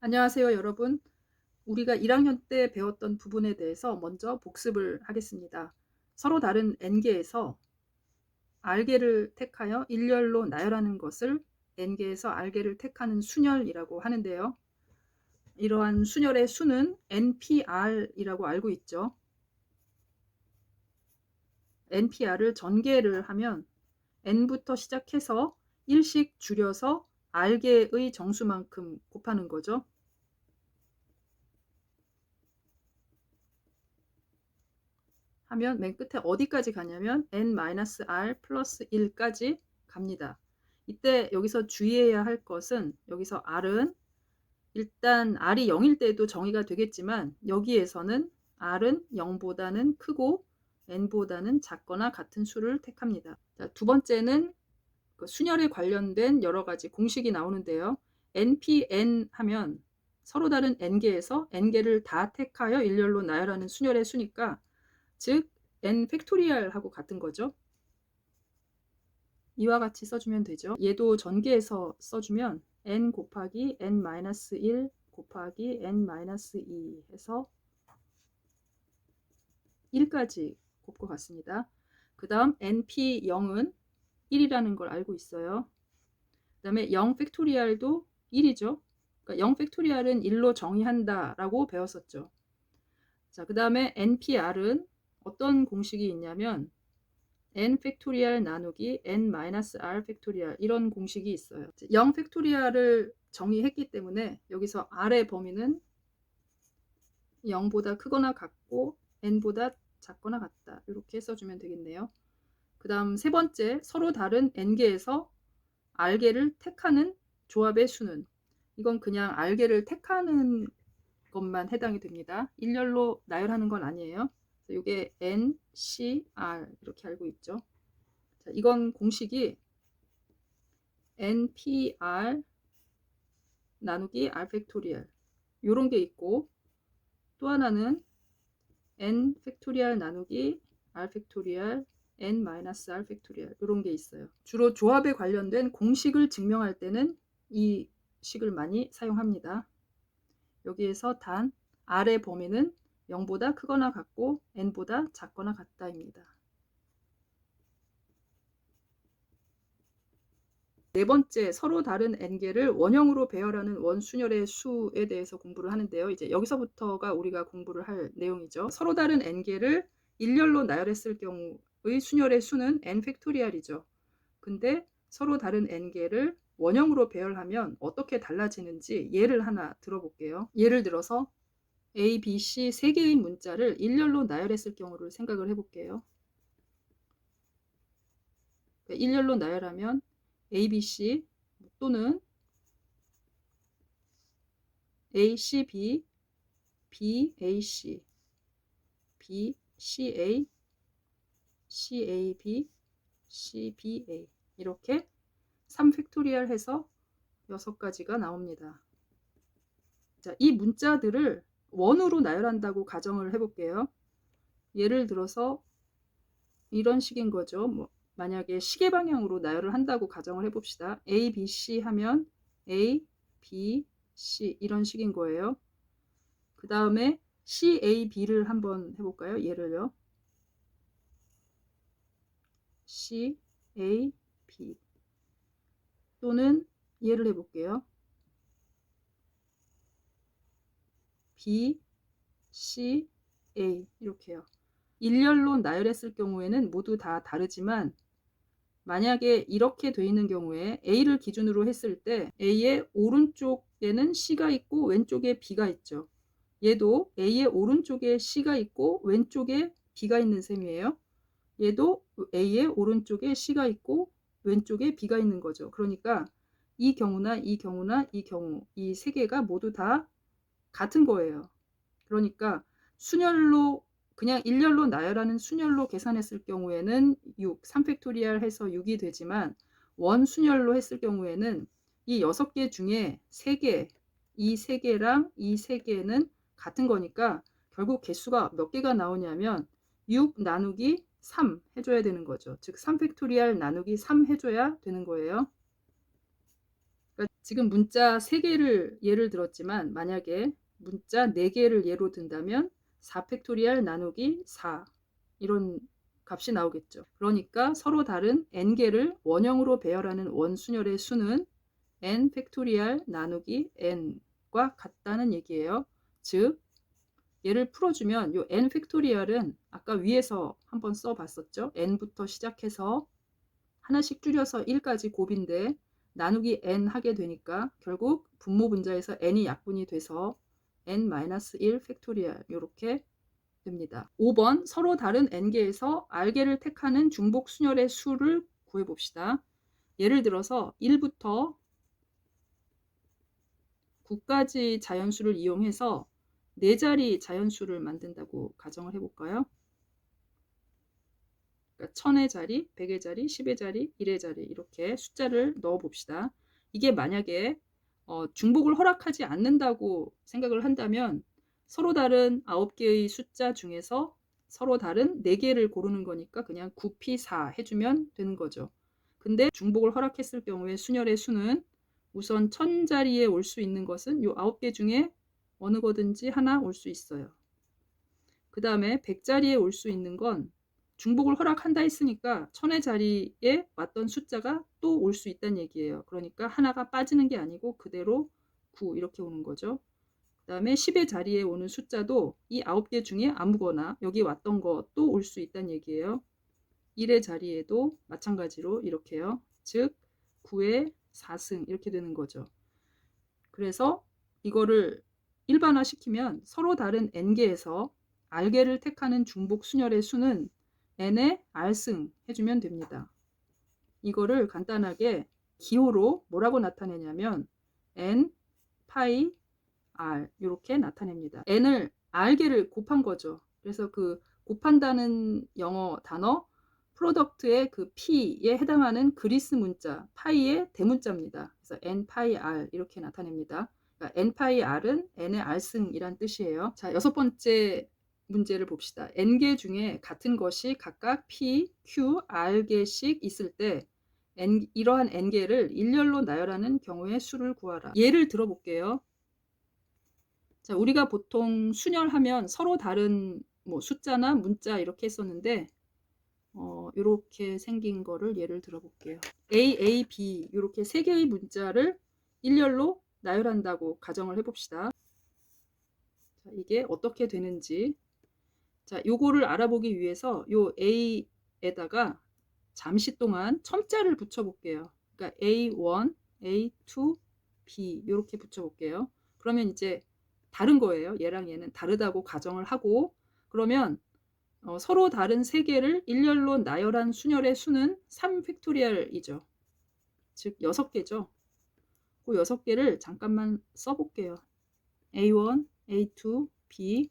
안녕하세요, 여러분. 우리가 1학년 때 배웠던 부분에 대해서 먼저 복습을 하겠습니다. 서로 다른 n개에서 r개를 택하여 일렬로 나열하는 것을 n개에서 r개를 택하는 순열이라고 하는데요. 이러한 순열의 수는 npr이라고 알고 있죠. npr을 전개를 하면 n부터 시작해서 1씩 줄여서 r개의 정수만큼 곱하는 거죠. 하면 맨 끝에 어디까지 가냐면 n-r 플러스 1까지 갑니다. 이때 여기서 주의해야 할 것은 여기서 r은 일단 r이 0일 때도 정의가 되겠지만 여기에서는 r은 0보다는 크고 n보다는 작거나 같은 수를 택합니다. 자, 두 번째는 그 순열에 관련된 여러 가지 공식이 나오는데요. npn 하면 서로 다른 n개에서 n개를 다 택하여 일렬로 나열하는 순열의 수니까 즉 n 팩토리얼하고 같은 거죠. 이와 같이 써주면 되죠. 얘도 전개해서 써주면 n 곱하기 n-1 곱하기 n-2 해서 1까지 곱고 같습니다. 그 다음 np0은 1이라는 걸 알고 있어요. 그 다음에 0 팩토리얼도 1이죠. 그러니까 0 팩토리얼은 1로 정의한다 라고 배웠었죠. 자, 그 다음에 npr은 어떤 공식이 있냐면 n 팩토리얼 나누기 n-r 팩토리얼 이런 공식이 있어요. 0 팩토리얼을 정의했기 때문에 여기서 r의 범위는 0보다 크거나 같고 n보다 작거나 같다. 이렇게 써주면 되겠네요. 그 다음 세 번째, 서로 다른 n개에서 r개를 택하는 조합의 수는, 이건 그냥 r개를 택하는 것만 해당이 됩니다. 일렬로 나열하는 건 아니에요. 이게 n, c, r 이렇게 알고 있죠. 자, 이건 공식이 npr 나누기 r 팩토리얼 요런 게 있고, 또 하나는 n 팩토리얼 나누기 r 팩토리얼 n-r 팩토리얼 요런 게 있어요. 주로 조합에 관련된 공식을 증명할 때는 이 식을 많이 사용합니다. 여기에서 단 r의 범위는 0보다 크거나 같고 n보다 작거나 같다입니다. 네 번째, 서로 다른 n개를 원형으로 배열하는 원순열의 수에 대해서 공부를 하는데요. 이제 여기서부터가 우리가 공부를 할 내용이죠. 서로 다른 n개를 일렬로 나열했을 경우의 순열의 수는 n 팩토리얼이죠. 근데 서로 다른 n개를 원형으로 배열하면 어떻게 달라지는지 예를 하나 들어볼게요. 예를 들어서 A, B, C 세 개의 문자를 일렬로 나열했을 경우를 생각을 해볼게요. 일렬로 나열하면 A, B, C 또는 A, C, B, B, A, C, B, C, A, C, A, B, C, B, A 이렇게 3팩토리얼 해서 6가지가 나옵니다. 자, 이 문자들을 원으로 나열한다고 가정을 해볼게요. 예를 들어서 이런 식인 거죠. 만약에 시계 방향으로 나열을 한다고 가정을 해봅시다. A, B, C 하면 A, B, C 이런 식인 거예요. 그 다음에 C, A, B를 한번 해볼까요? 예를요. C, A, B 또는 예를 해볼게요. B, C, A 이렇게요. 일렬로 나열했을 경우에는 모두 다 다르지만 만약에 이렇게 돼 있는 경우에 A를 기준으로 했을 때 A의 오른쪽에는 C가 있고 왼쪽에 B가 있죠. 얘도 A의 오른쪽에 C가 있고 왼쪽에 B가 있는 셈이에요. 얘도 A의 오른쪽에 C가 있고 왼쪽에 B가 있는 거죠. 그러니까 이 경우나 이 경우나 이 경우 이 세 개가 모두 다 같은 거예요. 그러니까 순열로 그냥 일렬로 나열하는 순열로 계산했을 경우에는 6, 3팩토리얼 해서 6이 되지만 원순열로 했을 경우에는 이 6개 중에 3개, 이 3개랑 이 3개는 같은 거니까 결국 개수가 몇 개가 나오냐면 6 나누기 3 해줘야 되는 거죠. 즉 3팩토리얼 나누기 3 해줘야 되는 거예요. 그러니까 지금 문자 3개를 예를 들었지만 만약에 문자 4개를 예로 든다면 4팩토리얼 나누기 4 이런 값이 나오겠죠. 그러니까 서로 다른 n개를 원형으로 배열하는 원순열의 수는 n 팩토리얼 나누기 n과 같다는 얘기예요. 즉 얘를 풀어주면 요 n 팩토리얼은 아까 위에서 한번 써봤었죠. n부터 시작해서 하나씩 줄여서 1까지 곱인데 나누기 n 하게 되니까 결국 분모 분자에서 n이 약분이 돼서 n-1 팩토리얼 이렇게 됩니다. 5번 서로 다른 n개에서 r개를 택하는 중복 순열의 수를 구해봅시다. 예를 들어서 1부터 9까지 자연수를 이용해서 4자리 자연수를 만든다고 가정을 해볼까요? 그러니까 1000의 자리, 100의 자리, 10의 자리, 1의 자리 이렇게 숫자를 넣어 봅시다. 이게 만약에 중복을 허락하지 않는다고 생각을 한다면 서로 다른 9개의 숫자 중에서 서로 다른 4개를 고르는 거니까 그냥 9p4 해주면 되는 거죠. 근데 중복을 허락했을 경우에 순열의 수는 우선 1000자리에 올 수 있는 것은 이 9개 중에 어느 거든지 하나 올 수 있어요. 그 다음에 100자리에 올 수 있는 건 중복을 허락한다 했으니까 1000의 자리에 왔던 숫자가 또 올 수 있다는 얘기예요. 그러니까 하나가 빠지는 게 아니고 그대로 9 이렇게 오는 거죠. 그 다음에 10의 자리에 오는 숫자도 이 9개 중에 아무거나 여기 왔던 거 또 올 수 있다는 얘기예요. 1의 자리에도 마찬가지로 이렇게요. 즉 9의 4승 이렇게 되는 거죠. 그래서 이거를 일반화시키면 서로 다른 n개에서 r개를 택하는 중복 순열의 수는 n의 r승 해주면 됩니다. 이거를 간단하게 기호로 뭐라고 나타내냐면 n 파이 r 이렇게 나타냅니다. n을 r개를 곱한 거죠. 그래서 그 곱한다는 영어 단어 프로덕트의 그 p에 해당하는 그리스 문자 파이의 대문자입니다. 그래서 n 파이 r 이렇게 나타냅니다. 그러니까 n 파이 r은 n의 r승이란 뜻이에요. 자, 6번째 문제를 봅시다. n개 중에 같은 것이 각각 p, q, r개씩 있을 때 이러한 n개를 일렬로 나열하는 경우의 수를 구하라. 예를 들어볼게요. 자, 우리가 보통 순열하면 서로 다른 뭐 숫자나 문자 이렇게 했었는데 이렇게 생긴 거를 예를 들어볼게요. A, A, B 이렇게 3개의 문자를 일렬로 나열한다고 가정을 해봅시다. 자, 이게 어떻게 되는지 자, 요거를 알아보기 위해서 요 A에다가 잠시 동안 첨자를 붙여볼게요. 그러니까 A1, A2, B 이렇게 붙여볼게요. 그러면 이제 다른 거예요. 얘랑 얘는 다르다고 가정을 하고 그러면 서로 다른 3개를 일렬로 나열한 순열의 수는 3팩토리얼이죠. 즉 6개죠. 그 6개를 잠깐만 써볼게요. A1, A2, B,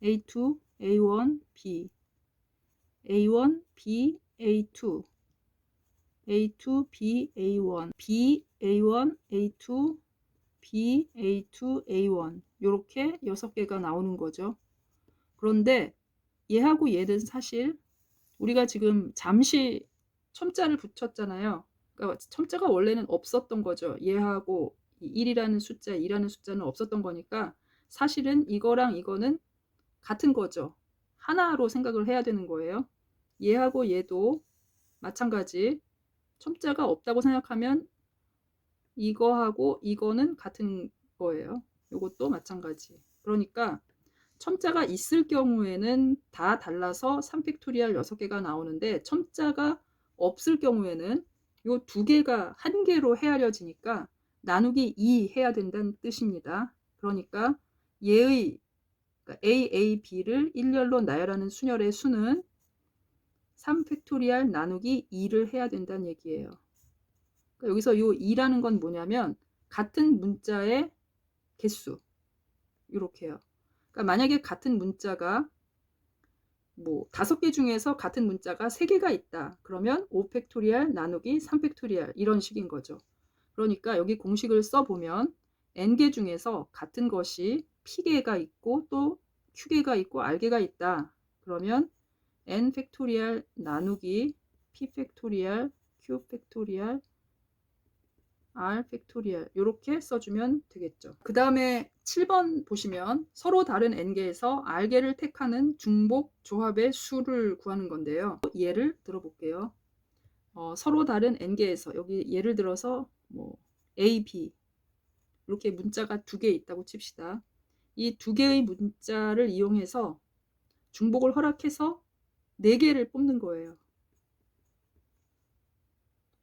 A2, A1, B, A1, B, A2, A2, B, A1, B, A1, A2, B, A2, A1 이렇게 6개가 나오는 거죠. 그런데 얘하고 얘는 사실 우리가 지금 잠시 첨자를 붙였잖아요. 그러니까 첨자가 원래는 없었던 거죠. 얘하고 1이라는 숫자, 2라는 숫자는 없었던 거니까 사실은 이거랑 이거는 같은 거죠. 하나로 생각을 해야 되는 거예요. 얘하고 얘도 마찬가지 첨자가 없다고 생각하면 이거하고 이거는 같은 거예요. 이것도 마찬가지. 그러니까 첨자가 있을 경우에는 다 달라서 3팩토리얼 6개가 나오는데 첨자가 없을 경우에는 이 2개가 1개로 헤아려지니까 나누기 2 해야 된다는 뜻입니다. 그러니까 얘의 그러니까 A, A, B를 일렬로 나열하는 순열의 수는 3팩토리얼 나누기 2를 해야 된다는 얘기예요. 그러니까 여기서 이 2라는 건 뭐냐면 같은 문자의 개수 이렇게요. 그러니까 만약에 같은 문자가 뭐 5개 중에서 같은 문자가 3개가 있다. 그러면 5팩토리얼 나누기 3팩토리얼 이런 식인 거죠. 그러니까 여기 공식을 써보면 n개 중에서 같은 것이 p개가 있고 또 q개가 있고 r개가 있다. 그러면 n 팩토리얼 나누기 p 팩토리얼 q 팩토리얼 R 팩토리얼 이렇게 써주면 되겠죠. 그 다음에 7번 보시면 서로 다른 n개에서 r개를 택하는 중복 조합의 수를 구하는 건데요. 예를 들어볼게요. 서로 다른 n개에서 여기 예를 들어서 뭐 A, B 이렇게 문자가 두 개 있다고 칩시다. 이 두 개의 문자를 이용해서 중복을 허락해서 4개를 뽑는 거예요.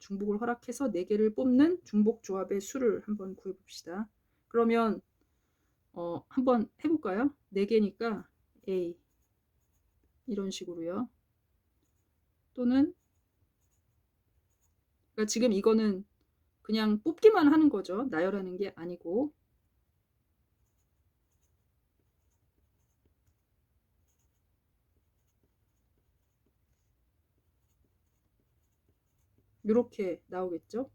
중복을 허락해서 4개를 뽑는 중복 조합의 수를 한번 구해봅시다. 그러면 한번 해볼까요? 4개니까 A 이런 식으로요. 또는 그러니까 지금 이거는 그냥 뽑기만 하는 거죠. 나열하는 게 아니고. 이렇게 나오겠죠.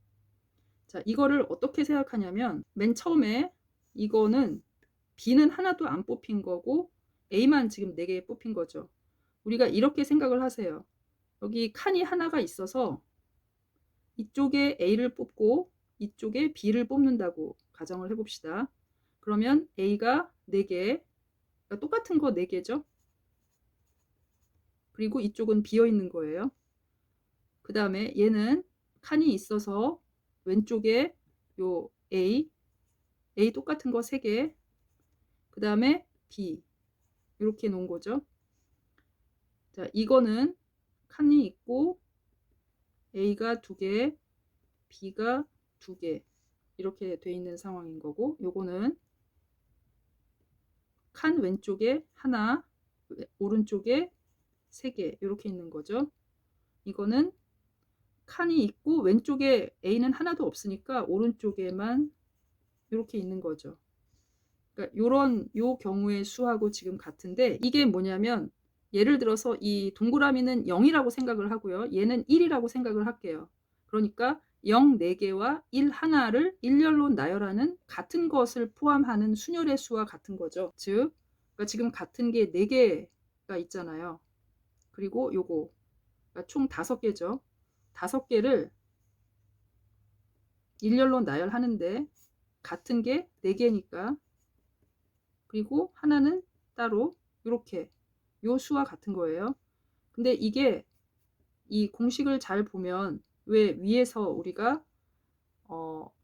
자, 이거를 어떻게 생각하냐면 맨 처음에 이거는 B는 하나도 안 뽑힌 거고 A만 지금 4개 뽑힌 거죠. 우리가 이렇게 생각을 하세요. 여기 칸이 하나가 있어서 이쪽에 A를 뽑고 이쪽에 B를 뽑는다고 가정을 해봅시다. 그러면 A가 4개, 그러니까 똑같은 거 4개죠. 그리고 이쪽은 비어 있는 거예요. 그 다음에 얘는 칸이 있어서 왼쪽에 요 A 똑같은 거 3개, 그 다음에 B 이렇게 놓은 거죠. 자, 이거는 칸이 있고 A가 2개, B가 2개 이렇게 돼 있는 상황인 거고, 요거는 칸 왼쪽에 하나, 오른쪽에 3개 이렇게 있는 거죠. 이거는 칸이 있고 왼쪽에 A는 하나도 없으니까 오른쪽에만 이렇게 있는 거죠. 그러니까 요 경우의 수하고 지금 같은데, 이게 뭐냐면 예를 들어서 이 동그라미는 0이라고 생각을 하고요. 얘는 1이라고 생각을 할게요. 그러니까 0 4개와 1 하나를 일렬로 나열하는 같은 것을 포함하는 순열의 수와 같은 거죠. 즉, 그러니까 지금 같은 게 4개가 있잖아요. 그리고 요거 그러니까 총 5개죠. 5개를 일렬로 나열하는데 같은 게 4개니까, 그리고 하나는 따로 이렇게 요 수와 같은 거예요. 근데 이게 이 공식을 잘 보면 왜 위에서 우리가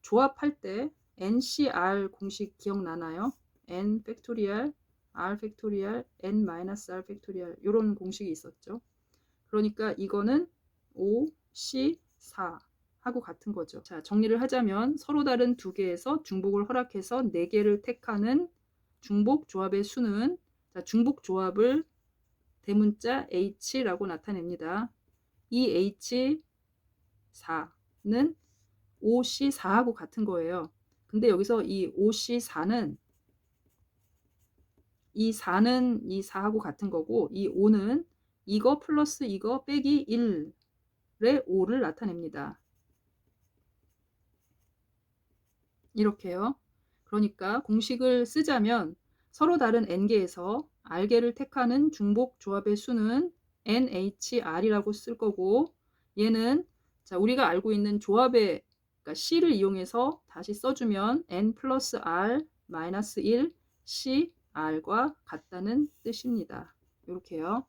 조합할 때 NCR 공식 기억나나요? N 팩토리얼 R 팩토리얼 N 마이너스 R 팩토리얼 이런 공식이 있었죠. 그러니까 이거는 5C4 하고 같은 거죠. 자, 정리를 하자면 서로 다른 2개에서 중복을 허락해서 4개를 택하는 중복 조합의 수는, 자, 중복 조합을 대문자 H라고 나타냅니다. 이 H4는 5C4하고 같은 거예요. 근데 여기서 이 5C4는 이 4는 이 4하고 같은 거고, 이 5는 이거 플러스 이거 빼기 1의 5를 나타냅니다. 이렇게요. 그러니까 공식을 쓰자면 서로 다른 n개에서 r개를 택하는 중복 조합의 수는 NHR이라고 쓸 거고, 얘는 자, 우리가 알고 있는 조합의 그러니까 C를 이용해서 다시 써주면 N 플러스 R 마이너스 1 CR과 같다는 뜻입니다. 이렇게요.